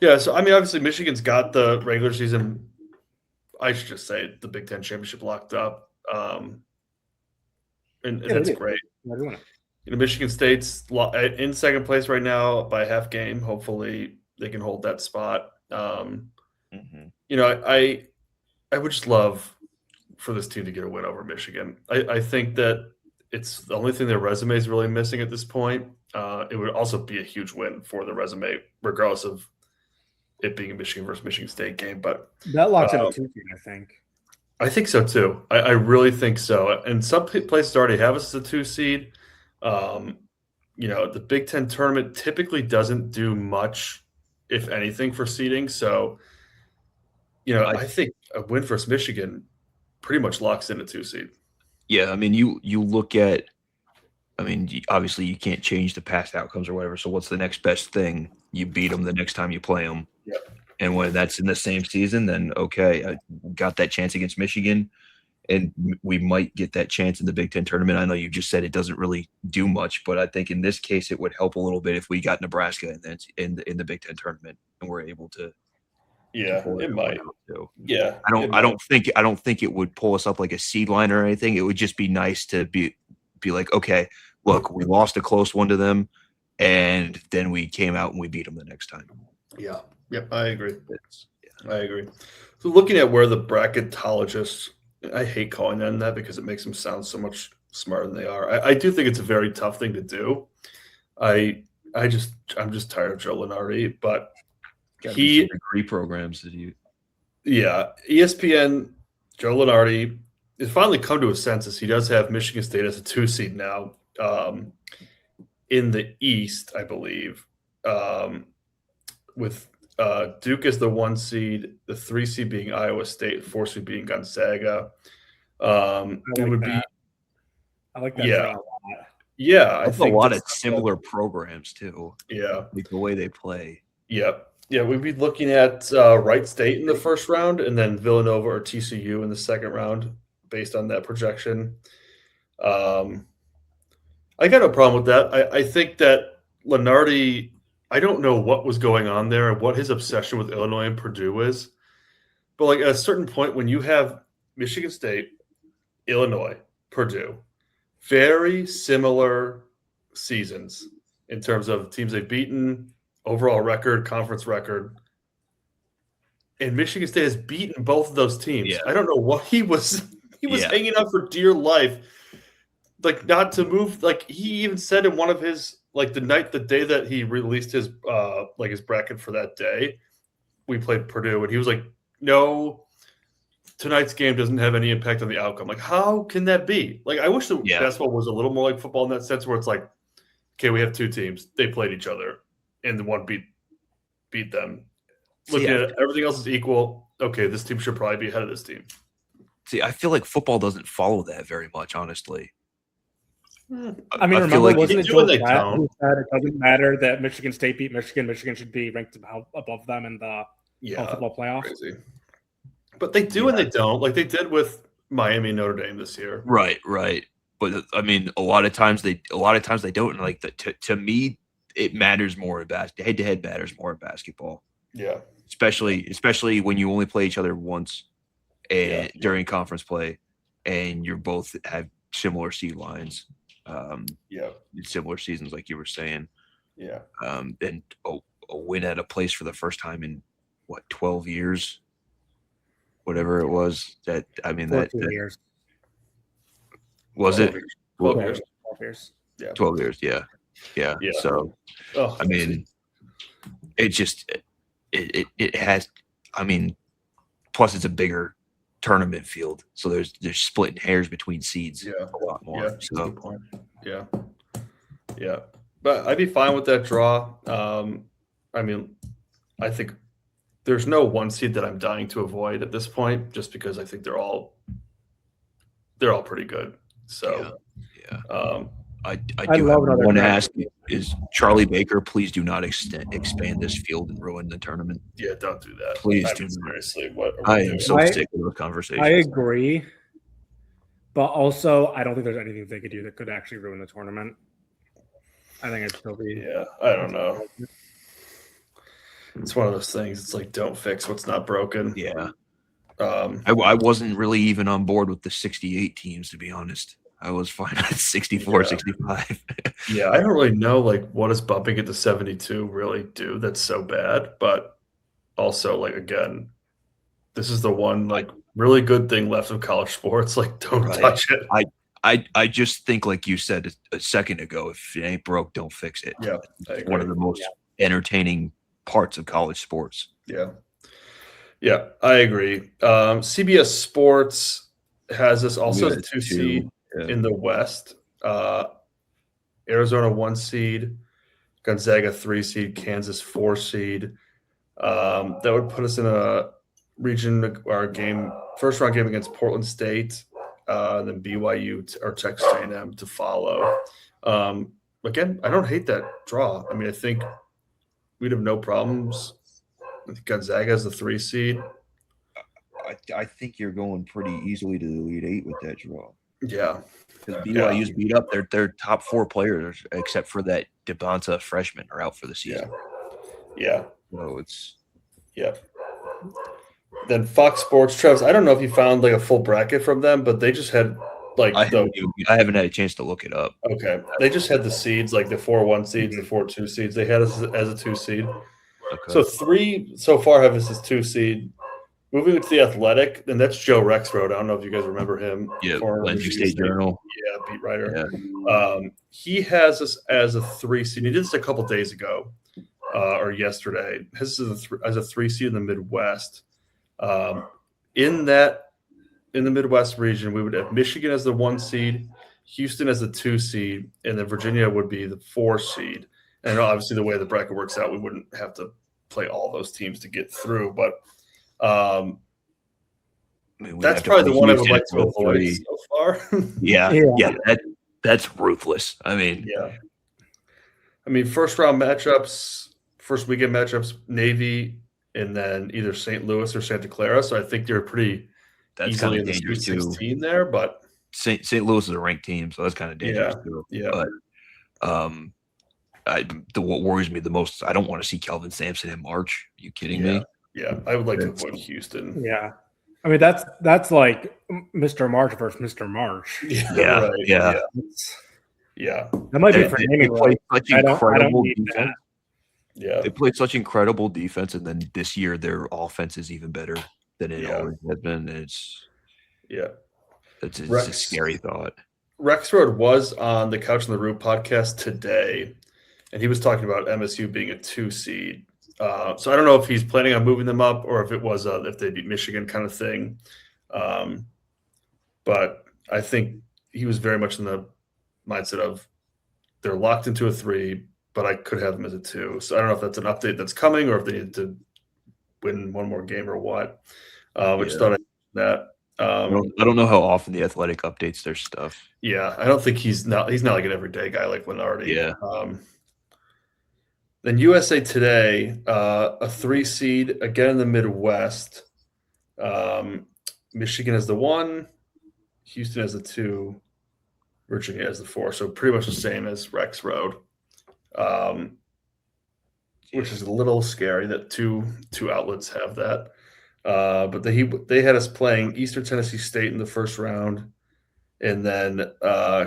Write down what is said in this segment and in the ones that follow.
Yeah, so I mean, obviously, Michigan's got the regular season. I should just say the Big Ten championship locked up, and Yeah, they that's do. great. They're doing it. Michigan State's in second place right now by a half game. Hopefully, they can hold that spot. Mm-hmm. I would just love for this team to get a win over Michigan. I think that it's the only thing their resume is really missing at this point. It would also be a huge win for the resume, regardless of it being a Michigan versus Michigan State game. But That locks in a 2 seed, I think. I think so too. I really think so. And some places already have us as a 2 seed. Um, the Big Ten tournament typically doesn't do much, if anything, for seeding. So, I think a win versus Michigan pretty much locks in a 2 seed. Yeah, I mean, you look at, I mean, obviously you can't change the past outcomes or whatever. So what's the next best thing? You beat them the next time you play them. Yep. And when that's in the same season, then okay, I got that chance against Michigan, and we might get that chance in the Big Ten tournament. I know you just said it doesn't really do much, but I think in this case it would help a little bit if we got Nebraska in the Big Ten tournament and we're able to. Yeah, it might. Too. Yeah, I don't think it would pull us up like a seed line or anything. It would just be nice to be like, okay, look, we lost a close one to them, and then we came out and we beat them the next time. Yeah. Yep, I agree. I agree. So looking at where the bracketologists, I hate calling them that because it makes them sound so much smarter than they are. I do think it's a very tough thing to do. I'm just tired of Joe Lunardi, but he degree programs that you. Yeah, ESPN, Joe Lunardi has finally come to a sense. He does have Michigan State as a 2 seed now in the East, I believe, with Duke as the 1 seed, the 3 seed being Iowa State, 4 seed being Gonzaga. I like that. Yeah, a lot. Yeah, I think a lot of similar programs too. Yeah, like the way they play. Yep. Yeah, we'd be looking at Wright State in the first round, and then Villanova or TCU in the second round, based on that projection. I got no problem with that. I think that Lunardi, I don't know what was going on there and what his obsession with Illinois and Purdue is, but like at a certain point when you have Michigan State, Illinois, Purdue, very similar seasons in terms of teams they've beaten, overall record, conference record, and Michigan State has beaten both of those teams. Yeah. I don't know what he was hanging out for dear life, like not to move. Like he even said in one of his, like the day that he released his his bracket for that day, we played Purdue, and he was like, "No, tonight's game doesn't have any impact on the outcome." Like, how can that be? Like, I wish the basketball was a little more like football in that sense, where it's like, okay, we have two teams, they played each other, and the one beat them. Looking at it, everything else is equal. Okay, this team should probably be ahead of this team. See, I feel like football doesn't follow that very much, honestly. I mean, remember, wasn't it George Pratt who said it doesn't matter that Michigan State beat Michigan? Michigan should be ranked above them in the football playoff. Crazy. But they do and they don't, like they did with Miami and Notre Dame this year. Right. But I mean, a lot of times they don't. And like to me, it matters more in basketball. Head-to-head matters more in basketball. Yeah. Especially when you only play each other once during conference play, and you're both have similar seed lines. Similar seasons, like you were saying. Yeah. And a win at a place for the first time in 12 years, whatever it was. That I mean, 14 years. Was it 12 years? 12 years. Yeah. 12 years. Yeah. So, I mean, it just it has. I mean, plus it's a bigger tournament field, so there's splitting hairs between seeds a lot more. Yeah, so good point. Yeah, but I'd be fine with that draw. I mean, I think there's no 1 seed that I'm dying to avoid at this point, just because I think they're all pretty good. So I do want to ask: is Charlie Baker? Please do not expand this field and ruin the tournament. Yeah, don't do that. Please do. Seriously, I am so sick of the conversation. I agree, but also I don't think there's anything they could do that could actually ruin the tournament. I think it'd still be. Yeah, I don't know. it's one of those things. It's like, don't fix what's not broken. Yeah. I wasn't really even on board with the 68 teams, to be honest. I was fine with 64, 65. Yeah, I don't really know, like, what does bumping it to 72 really do that's so bad? But also, like, again, this is the one, like, really good thing left of college sports. Like, don't touch it. I just think, like you said a second ago, if it ain't broke, don't fix it. Yeah, it's one of the most entertaining parts of college sports. Yeah, I agree. CBS Sports has this also as a 2 seed in the West. Arizona 1 seed, Gonzaga 3 seed, Kansas 4 seed. That would put us in a region, our first round game against Portland State, then BYU or Texas A&M to follow. Again, I don't hate that draw. I mean, I think we'd have no problems. Gonzaga is the 3 seed. I think you're going pretty easily to the Elite Eight with that draw. Yeah. Because BYU's beat up their top 4 players, except for that DeBonta freshman, are out for the season. Yeah. So it's Then Fox Sports, Travis, I don't know if you found like a full bracket from them, but they just had like I haven't had a chance to look it up. Okay. They just had the seeds, like the 4-1 seeds, the 4-2 seeds. They had us as a 2 seed. Okay. So 3 so far have us as 2 seed. Moving to the Athletic, and that's Joe Rexroad. I don't know if you guys remember him. Yeah, Michigan State Journal. Yeah, beat writer. Yeah. He has us as a 3 seed. He did this a couple days ago or yesterday. His is as a 3 seed in the Midwest. In the Midwest region, we would have Michigan as the 1 seed, Houston as the 2 seed, and then Virginia would be the 4 seed. And obviously, the way the bracket works out, we wouldn't have to play all those teams to get through. But that's probably the one I would like to avoid so far. That's ruthless. I mean, first round matchups, first weekend matchups, Navy, and then either St. Louis or Santa Clara. So I think they're pretty easily in the Sweet 16 there. But St. Louis is a ranked team, so that's kind of dangerous too. Yeah. But what worries me the most is I don't want to see Kelvin Sampson in March. Are you kidding me? Yeah, I would like to avoid Houston. Yeah. I mean, that's like Mr. March versus Mr. March. Yeah. That might be for naming rights. I don't need that. Yeah. They played such incredible defense, and then this year their offense is even better than it always has been. It's a scary thought. Rexroad was on the Couch on the Roof podcast today, and he was talking about MSU being a 2 seed. So I don't know if he's planning on moving them up or if it was if they beat Michigan kind of thing. But I think he was very much in the mindset of they're locked into a 3, but I could have them as a 2. So I don't know if that's an update that's coming or if they need to win one more game or what. Just thought I'd that. I don't know how often the Athletic updates their stuff. Yeah, I don't think he's not like an everyday guy like Lenardi. Yeah. Then USA Today, a 3 seed again in the Midwest. Michigan as the 1, Houston as the 2, Virginia as the 4. So pretty much the same as Rexroad, which is a little scary that two outlets have that. But they had us playing Eastern Tennessee State in the first round, and then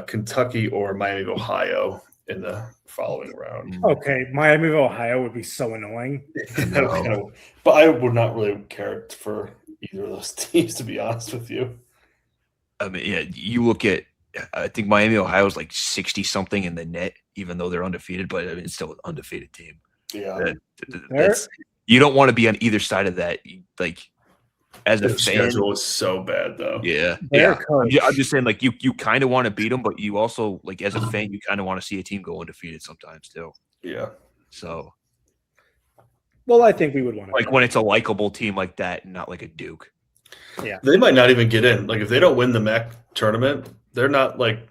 Kentucky or Miami of Ohio in the following round. Okay, Miami of Ohio would be so annoying. But I would not really care for either of those teams, to be honest with you. I mean, you look at, I think Miami of Ohio is like 60-something in the net, even though they're undefeated, but I mean, it's still an undefeated team. Yeah. You don't want to be on either side of that. Like, as a fan, schedule is so bad, though. Yeah. I'm just saying, like, you kind of want to beat them, but you also, like, as a fan, you kind of want to see a team go undefeated sometimes too. Yeah. So, well, I think we would want to, like, when it's a likable team like that, and not like a Duke. Yeah, they might not even get in. Like, if they don't win the MAC tournament, they're not like.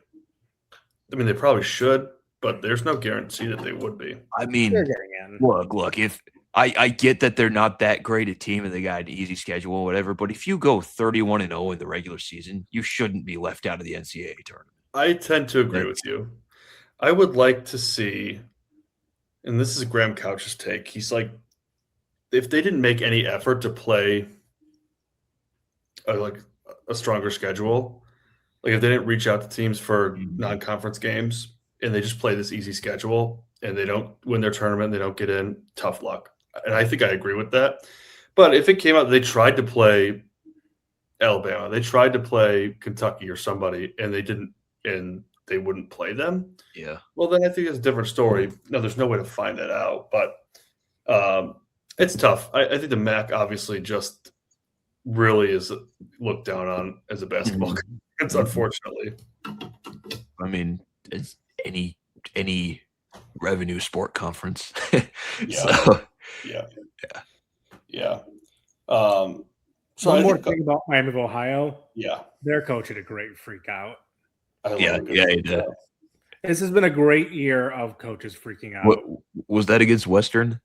I mean, they probably should, but there's no guarantee that they would be. I mean, look, if. I get that they're not that great a team and they got an easy schedule or whatever, but if you go 31-0 in the regular season, you shouldn't be left out of the NCAA tournament. I tend to agree with you. I would like to see, and this is Graham Couch's take. He's like, if they didn't make any effort to play a stronger schedule, like if they didn't reach out to teams for non-conference games and they just play this easy schedule and they don't win their tournament, they don't get in, tough luck. And I think I agree with that. But if it came out, they tried to play Alabama, they tried to play Kentucky or somebody, and they didn't, and they wouldn't play them. Yeah. Well, then I think it's a different story. No, there's no way to find that out, but it's tough. I think the MAC obviously just really is looked down on as a basketball conference, unfortunately. I mean, it's any revenue sport conference. Yeah. So one more thing about Miami of Ohio. Yeah. Their coach had a great freak out. He did. This has been a great year of coaches freaking out. What was that against Western?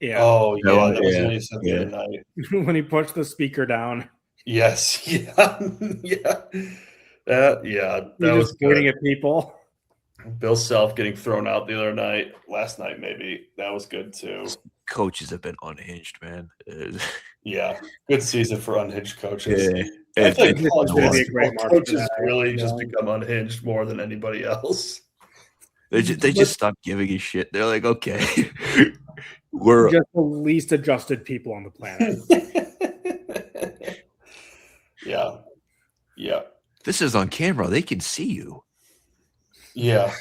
Yeah. Oh, yeah. That was when he said the other night. When he pushed the speaker down. Yes. Yeah. That was pointing at people. Bill Self getting thrown out the other night, last night maybe. That was good too. Coaches have been unhinged, man. Yeah, good season for unhinged coaches. Yeah. I think college coaches really just become unhinged more than anybody else. They just stopped giving a shit. They're like, okay, we're just the least adjusted people on the planet. Yeah. This is on camera. They can see you. Yeah.